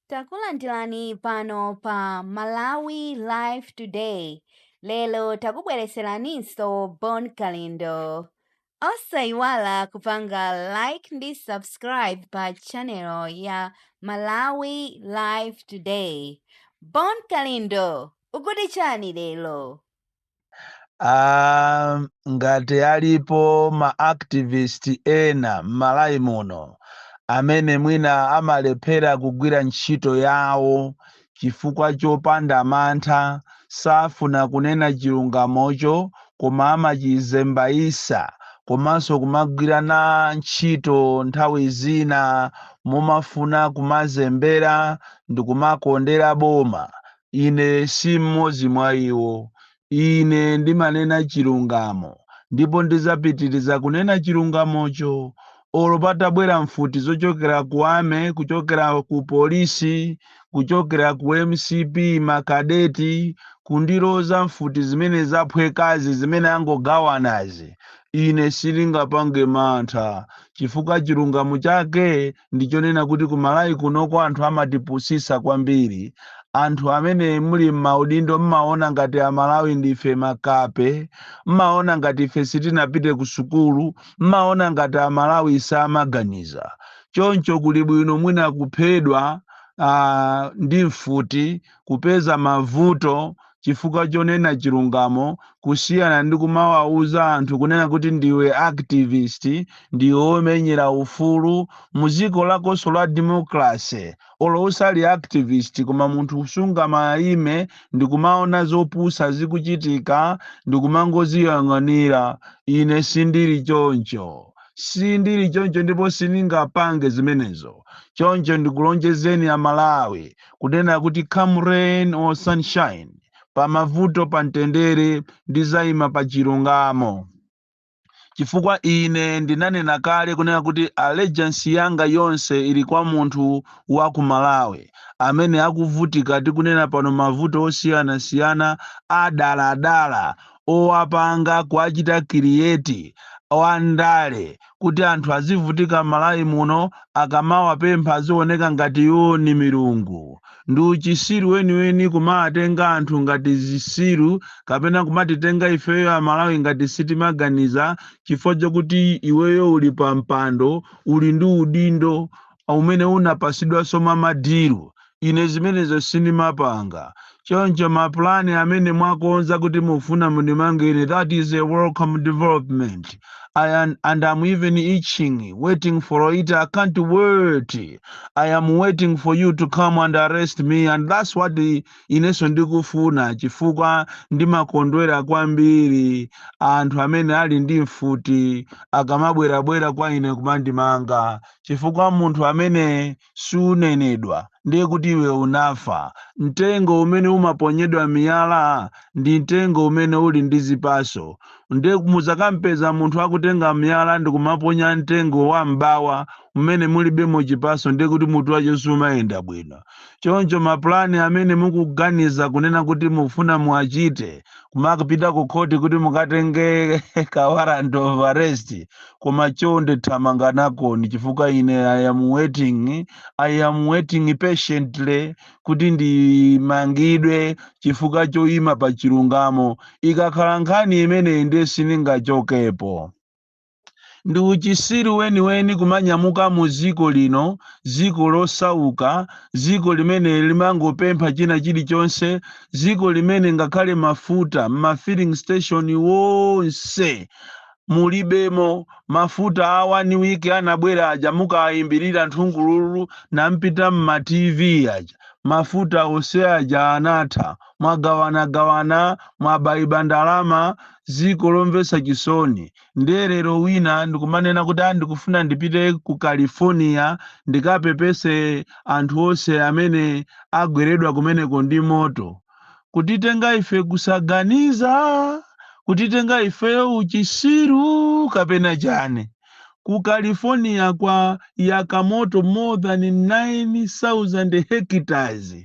Takulandirani pano pa Malawi Live Today. Lelo takubweretseraninso Bon Kalindo. Osayiwala kupanga like ndi subscribe pa channel ya Malawi Live Today. Bon Kalindo, ukuti chani lelo? Ngati alipo ma-activist ena m'Malawi muno amene mwina amalephera kugwira ntchito yawo chifukwa chopanda mantha, safuna kunena chilungamocho koma amachizembaisa komanso kumagwirana ntchito nthawi zina mumafuna kumazembera ndi kumakondera boma. Ine si mmodzi mwa iwo. Ine ndimanena chilungamo ndipo ndizapitiriza kunena chilungamocho olo patabwera mfuti zochokera ku ame, kuchokera ku polisi, kuchokera ku MCP, makadeti, kundiloza mfuti zimene zaphwekazi zimene angogawanazi. Ine silingapange mantha chifukwa chilungamo chake ndichonena kuti ku Malawi kunoko anthu amatipusisa kwambiri. Anthu amene muli m'maudindo mmaona ngati Amalawi ndife makape, mmaona ngati ife sitinapite ku sukulu, mmaona ngati Amalawi samaganiza. Choncho kuli bwino mwina kuphedwa ndi mfuti, kupeza mavuto chifukwa chonena chilungamo, kusiyana ndi kumawauza anthu kunena kuti ndiwe activist, ndiwe omenyera ufulu muziko lakonso la democracy. Olo usali activist koma munthu usunga maime ndi kumaona zopusa zikuchitika ndi kumangoziyang'anira. Ine sindili choncho. Sindili choncho ndipo siningapange zimenezo. Choncho ndikulonjezeni Amalawi kunena kuti come rain or sunshine, pa mavuto pa mtendere ndizayima pa chilungamo. Chifukwa ine ndinanena kale kunena kuti allegiance yanga yonse ili kwa munthu wa ku Malawi amene akuvutika tikunena pano mavuto osiyana-siyana adala owapanga kuachita create wandale kuti anthu azivutika Malawi muno akamawapempha azioneka ngati iwo ni milungu. Ndi uchisiru weniweni kumatenga anthu ngati zisiru kapena kumatitenga ifeyo Amalawi ngati sitimaganiza chifukwa chokuti iweyo uli pa mpando uli ndi udindo umene unapasidwa soma madiru. Ine zimenezo sinimapanga. Choncho maplani amene mwakonza kuti mufuna mundimangire, that is a welcome development. And I'm even itching, waiting for it. I can't wait. I am waiting for you to come and arrest me, and that's what ineso ndikufuna chifukwa ndimakondwera kwambiri anthu amene ali ndi mfuti akamabwerabwera kwa ine kumandimanga chifukwa munthu amene sunenedwa ndiye kuti iwe unafa. Mtengo umene umaponyedwa miyala ndi mtengo umene uli ndi zipaso. Ndiye muzakampeza munthu akutenga miyala ndi kumaponya mtengo wa mbawa umene mulibemo chipaso, ndiye kuti mutu wacho sumayenda bwino. Choncho maplani amene mukuganiza kunena kuti mufuna muachite kumakapita ku khoti kuti mukatenge ka warrant of arrest, koma chonde thamanga nakoni chifukwa ine I am waiting patiently kuti ndimangidwe chifukwa choyima pa chilungamo. Ikakhala nkhani imene ndiye siningachokepo. Ndi uchisiru weniweni kumanyamuka mu ziko lino, ziko losauka, ziko limene limangopempha china chilichonse, ziko limene ngakhale mafuta ma filling station wonse mulibemo. Mafuta a 1 week anabwera aja mukayimbirira nthungululu nampita mma TV aja. Mafuta ose aja anatha, mwagawana mwabayiba ndalama, ziko lomvesa chisoni. Ndelero wina ndikumanena kuti ndikufuna ndipite ku California ndikapepese anthu onse amene agweredwa kumeneko ndi moto. Kutitenga ife kusaganiza, kutitenga ifeyo uchisiru kapena chane. Ku California kwa yakamoto more than 9,000 hectares.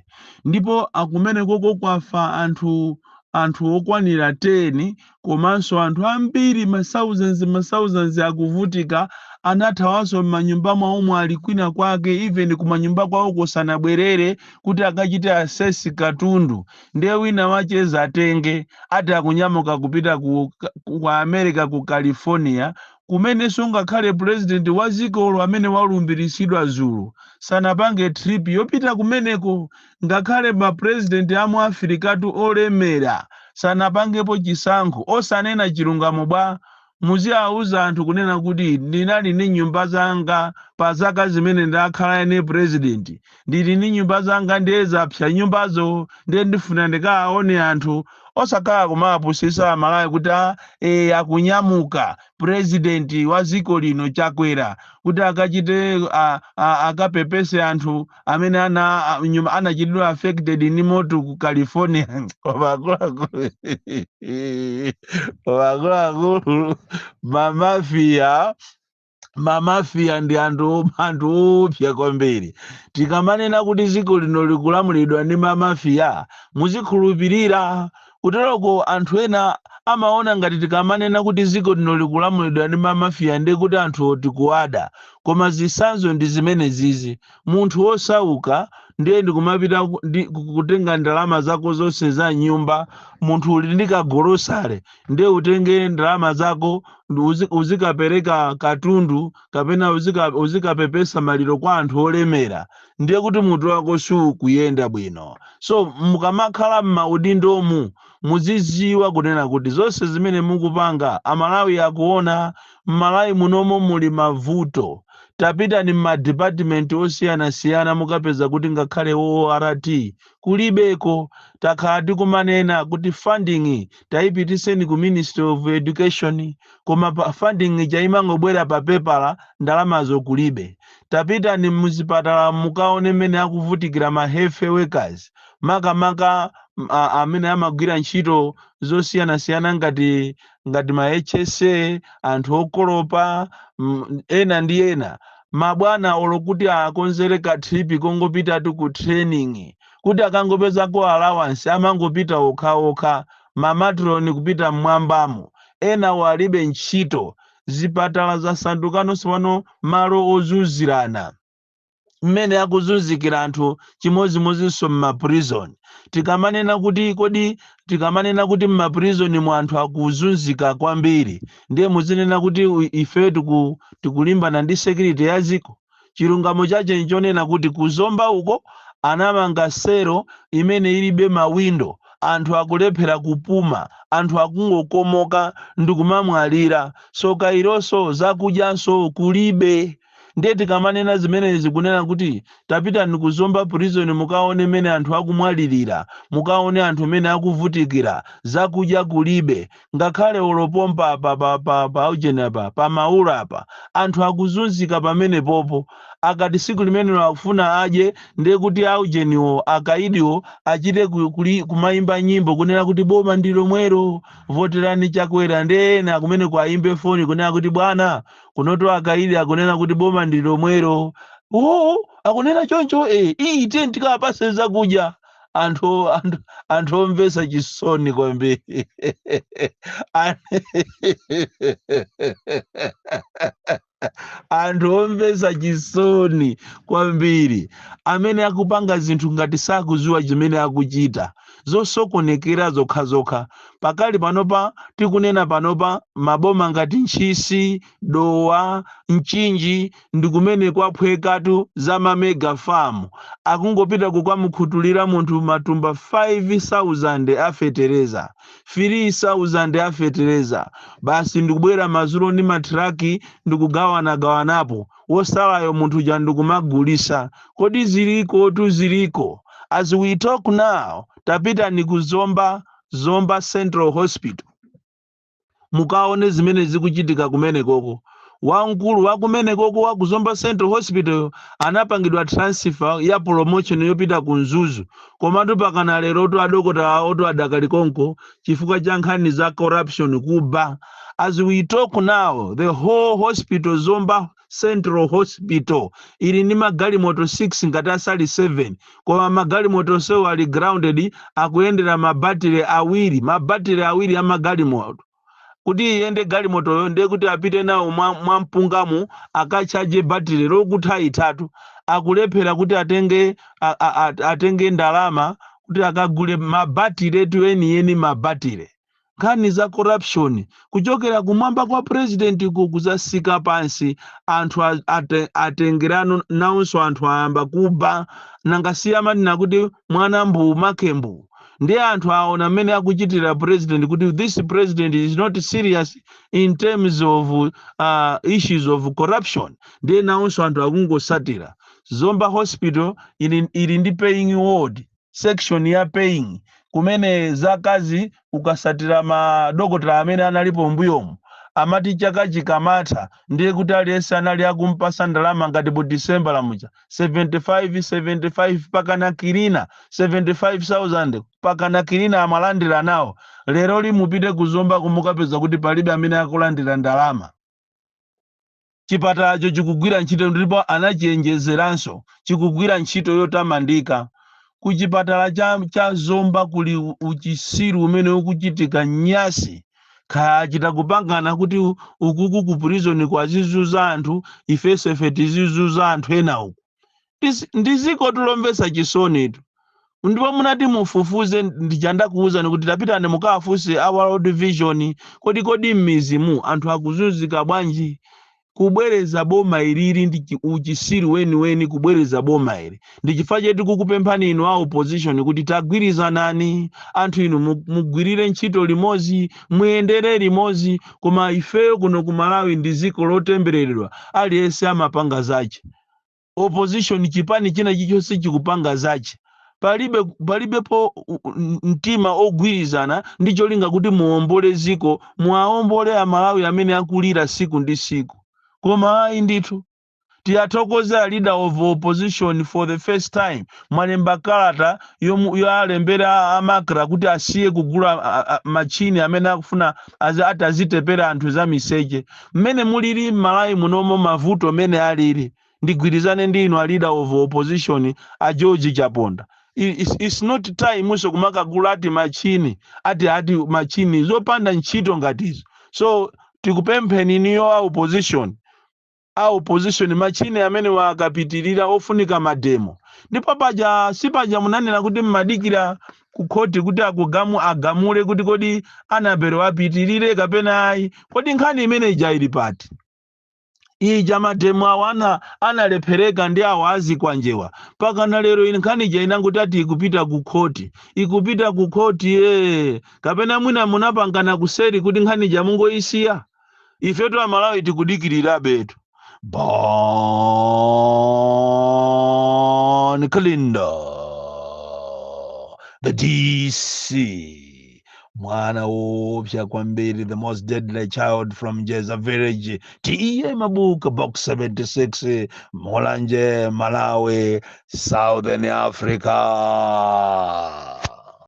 Ndipo akumene koko kwafa anthu anthu okwanira 10 komanso anthu ambiri thousands akuvutika anathawanso m'manyumba mwawo mwali kwina kwake even kumanyumba kwawo kusanabwerere kuti akachite asesi katundu ndiye wina wacheza atenge ati akunyamuka kupita ku America ku California kumene sungakhale president wa dzikolo amene walumbiritsidwa Zulu sanapange trip yopita kumeneko ngakhale ma president amu Afrikatu olemera sanapangepo chisankho osanena chilungamo bwa muziauza anthu kunena kuti ndinali ni nyumba zanga pa zaka zimene ndakhala ine president ndili ni nyumba zanga ndiye zapsa nyumbazo ndiye ndifuna ndikaone anthu osakhala kumapusisa Malawi kuti akunyamuka president wa dziko lino chakwera kuti akachite akapepese anthu amene anachitidwa affected ni moto ku California wakulu mamafia ndi anthu opsa kwambiri tikamanena kuti dziko lino likulamulidwa ndi mamafia muzikhulupirira kuteroko anthu ena amaona ngati tikamanena kuti dziko lino likulamulidwa ndi mamafia ndi kuti anthu tikuwada koma zisanzo ndi zimene zizi munthu osauka ndiye ndikumapita kutenga ndalama zako zonse za nyumba munthu uli ndi kagolosale ndiye utenge ndalama zako uzikapereka katundu kapena uzikapepesa maliro kwa anthu olemera ndiye kuti munthu wako sukuyenda bwino so mukamakhala m'maudindomu muziziwa kunena kuti zonse zimene mukupanga Amalawi akuona m'Malawi munomo muli mavuto tapita ni department osiyanasiyana mukapeza kuti ngakhale ORT kulibeko takhala tikumanena kuti funding tayipitiseni ku Ministry of Education koma funding chayimangobwera pa pepala ndalamazo kulibe tapita ni muzipatala mukaone mmene akuvutikira ma health workers makamaka amene amagwira ntchito zosiyanasiyana ngati ma HSA anthu okolopa ena ndi ena mabwana olokuti akonzere ka trip kongopita tu ku training kuti akangopeza ko allowance amangopita okha mamatroni kupita mmwambamo ena walibe ntchito zipatala zasandukano sipano malo ozunzirana mmene akuzunzikira anthu chimozimozinso m'maprison tikamanena kuti m'maprison mu anthu akuzunzika kwambiri ndiye muzinena kuti ife tikulimbana ndi security ya dziko chilungamo chache nchonena kuti kuzomba uko anamanga sero imene ilibe mawindo anthu akulephera kupuma anthu akungokomoka ndikumamwalira so kaironso zakudyanso kulibe ndiye tikamanena zimenezi kunena kuti tapita nikuzomba prison mukaone mene anthu akumwalirira mukaone anthu mene akuvutikira zakudya kulibe ngakhale olopompa pa maula apa anthu akuzunzika pamene popo akati siku limene akufuna adye ndiye kuti aujeniwo akaidiwo achite kumayimba nyimbo kunena kuti boma ndilo mwero voterani chakwera ndena kumene kwaimbe foni kunena kuti bwana kunoto akaidi akunena kuti boma ndilo mwero akunena choncho ite tikapase zakudya anthu omvesa chisoni kwambiri anthu omvesa chisoni kwambiri amene akupanga zinthu ngati sakuziwa chimene akuchita zosokonekera zokhazokha pakali panopa tikunena panopa maboma ngati Ntchisi Dowa Mchinji ndi kumene kwaphwekatu za mamega farm akungopita kukamukhutulira munthu matumba 5,000 afetereza 3,000 afetereza basi ndikubwera mazulo ndi matraki ndikugawanapo wosalayo munthu ja ndikumagulisa kodi ziliko as we talk now tapita nikuzomba Central Hospital mukaone zimene zikuchitika kumene koko wamkulu wakumene koko wakuzomba Central Hospital anapangidwa transfer ya promotion yopita kunzuzu komatu pakana lero to adokota oto adakalikonko chifukwa cha nkhani za corruption kuba as we talk now the whole hospital zomba Central Hospital ili ndi magalimoto 6 ngati asali 7 koma magalimoto sewo ali grounded akuyendera mabatire awiri a magalimoto kuti iyende galimotoyo ndiye kuti apite nawo mwampungamo akachaje batire lokutha itatu akulephera kuti atenge ndalama kuti akagule mabatire etu eni mabatire. Nkhani za corruption kuchokera kumwamba kwa president kuzasika pansi anthu atengerano nawonso anthu ayamba kuba nangasiyamani kuti mwana mbu makembu ndiye anthu aona amene akuchitira president kuti this president is not serious in terms of issues of corruption ndiye nawonso anthu akungosatira. Zomba Hospital ili ndi paying ward section ya paying kumene zakazi ukasatira madokotala amene analipo mbuyomu amati chaka chikamatha ndiye kuti aliyense anali akumpasa ndalama ngati mu December lamucha 75 pakana kirina 75,000 pakana kirina amalandira nawo. Lero limupite kuzomba kumukapeza kuti palibe amene akulandira ndalama. Chipatalacho chikugwira ntchito ndipo anachenjezeranso chikugwira ntchito yotamandika. Kuchipatala cha Zomba kuli uchisiru umene ukuchitika nyasi kachita kupangana kuti ukuku ku prison kwa zizuza anthu ifesefe tizizuza anthu ena uku ndiziko tulomvesa chisonetu ndipo munati mufufuze ndichanda kuuza kuti tapitane mukafuse our World Vision kodi m'mizimu anthu akuzunzika bwanji kubwereza boma iliri ndi uchisiru weni kubwereza boma ili ndichifukwa chetu kukupemphani inu a opposition kuti tagwirizanani anthu inu mugwirire ntchito limodzi muyendere limodzi koma ifeyo kuno ku Malawi ndi ziko lotembereredwa aliyense amapanga zache. Opposition chipani china chichonse chikupanga zache palibepo mtima ogwirizana ndicho linga kuti muombole ziko muaombole a Malawi amene akulira siku ndi siku. Koma ayi ndithu tiyathokoze a leader of opposition for the first time mwalemba kalata yoalembera amakra kuti asiye kugula machini amene akufuna atazitepera anthu za miseche mmene muliri Malawi munomo mavuto mene aliri ndigwirizane ndi inu a leader of opposition a George Chaponda. It's not time muso kumakagula ati machini zopanda ntchito ngatizo. So tikupempheni niyo a opposition machini amene wakapitirira ofunika mademo ndipo sipaja munanena kuti mmadikira kukhoti kuti agamule kuti kodi anabero apitirire kapena ayi kodi nkhani imene ija ili pati ija mademo awana analephereka ndi awazi kwa njewa pakana lero nkhani ija inanguti ati ikupita ku khoti kapena mwina munapangana kuseri kuti nkhani ija mungoisiya ifetu a Malawi tikudikirira betu. Bon Kalinda, the DC, mwana upya kwambiri, the most deadly child from Jeza village, TE Mabuka box 76, Molanje, Malawi, Southern Africa.